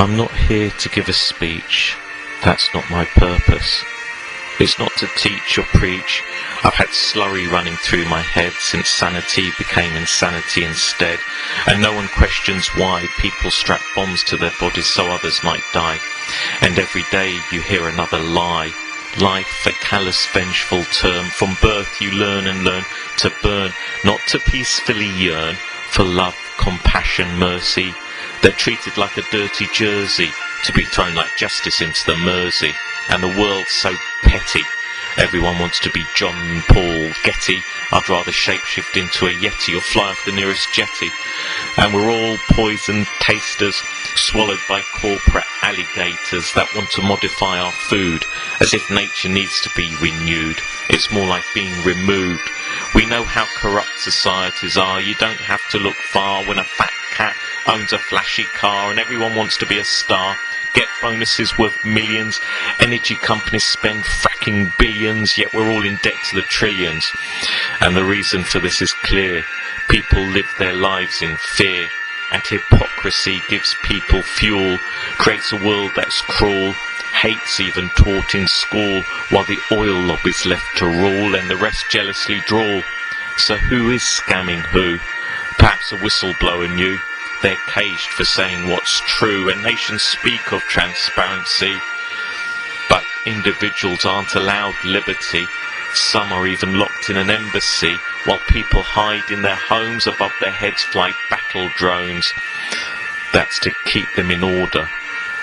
I'm not here to give a speech. That's not my purpose. It's not to teach or preach. I've had slurry running through my head since sanity became insanity instead, and no one questions why people strap bombs to their bodies so others might die. And every day you hear another lie. Life, a callous, vengeful term. From birth you learn and learn to burn, not to peacefully yearn for love, compassion, mercy. They're treated like a dirty jersey, to be thrown like justice into the Mersey. And the world's so petty. Everyone wants to be John Paul Getty. I'd rather shapeshift into a Yeti or fly off the nearest jetty. And we're all poison tasters, swallowed by corporate alligators that want to modify our food, as if nature needs to be renewed. It's more like being removed. We know how corrupt societies are. You don't have to look far when a fat cat owns a flashy car and everyone wants to be a star. Get bonuses worth millions. Energy companies spend fracking billions, yet we're all in debt to the trillions. And the reason for this is clear. People live their lives in fear, and hypocrisy gives people fuel, creates a world that's cruel. Hate's even taught in school, while the oil lobby's left to rule and the rest jealously drawl. So who is scamming who? Perhaps a whistleblower knew. They're caged for saying what's true, and nations speak of transparency. But individuals aren't allowed liberty. Some are even locked in an embassy, while people hide in their homes. Above their heads fly battle drones. That's to keep them in order,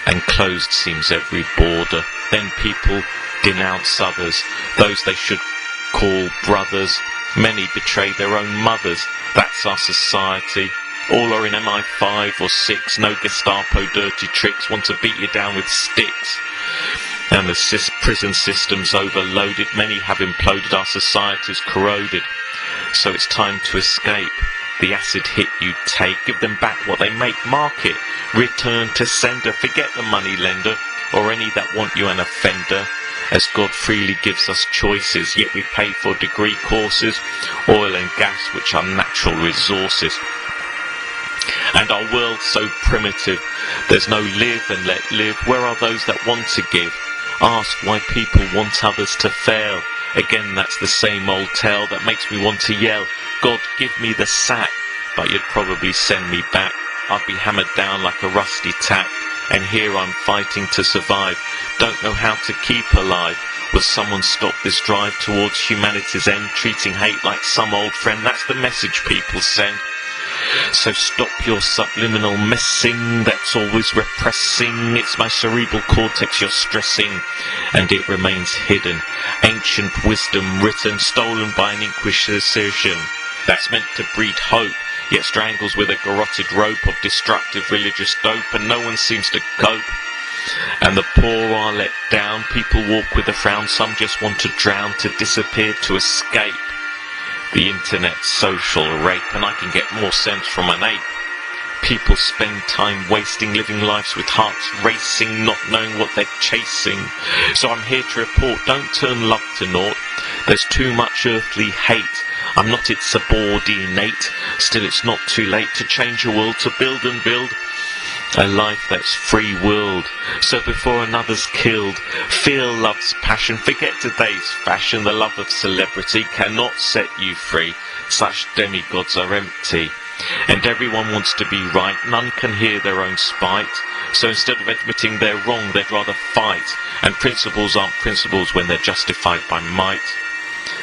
and closed seems every border. Then people denounce others, those they should call brothers. Many betray their own mothers. That's our society. All are in MI5 or 6, no Gestapo dirty tricks, want to beat you down with sticks. And the prison system's overloaded, many have imploded, our society's corroded. So it's time to escape. The acid hit you take, give them back what they make, market, return to sender, forget the money lender, or any that want you an offender. As God freely gives us choices, yet we pay for degree courses, oil and gas which are natural resources. And our world's so primitive, there's no live and let live. Where are those that want to give? Ask why people want others to fail. Again, that's the same old tale that makes me want to yell, God, give me the sack. But you'd probably send me back. I'd be hammered down like a rusty tack. And here I'm fighting to survive. Don't know how to keep alive. Will someone stop this drive towards humanity's end? Treating hate like some old friend, that's the message people send. So stop your subliminal messing, that's always repressing. It's my cerebral cortex you're stressing, and it remains hidden. Ancient wisdom written, stolen by an inquisition that's meant to breed hope, yet strangles with a garroted rope of destructive religious dope, and no one seems to cope. And the poor are let down, people walk with a frown, some just want to drown, to disappear, to escape. The internet's social rape, and I can get more sense from an ape. People spend time wasting, living lives with hearts racing, not knowing what they're chasing. So I'm here to report, don't turn love to naught. There's too much earthly hate. I'm not its subordinate. Still it's not too late to change a world, to build and build a life that's free-willed. So before another's killed, feel love's passion. Forget today's fashion. The love of celebrity cannot set you free. Such demigods are empty. And everyone wants to be right. None can hear their own spite. So instead of admitting they're wrong, they'd rather fight. And principles aren't principles when they're justified by might.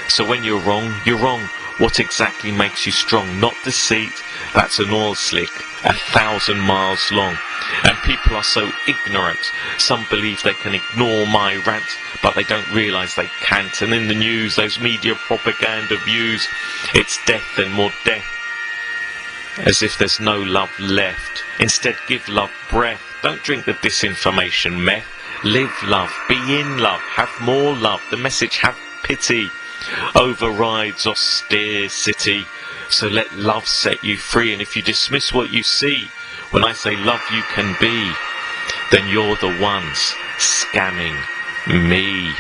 So when you're wrong, you're wrong. What exactly makes you strong? Not deceit. That's an oil slick 1,000 miles long. And people are so ignorant. Some believe they can ignore my rant, but they don't realise they can't. And in the news, those media propaganda views, it's death and more death, as if there's no love left. Instead, give love breath. Don't drink the disinformation meth. Live love, be in love, have more love. The message, have pity, overrides austere city. So let love set you free. And if you dismiss what you see, when I say love you can be, then you're the ones scamming me.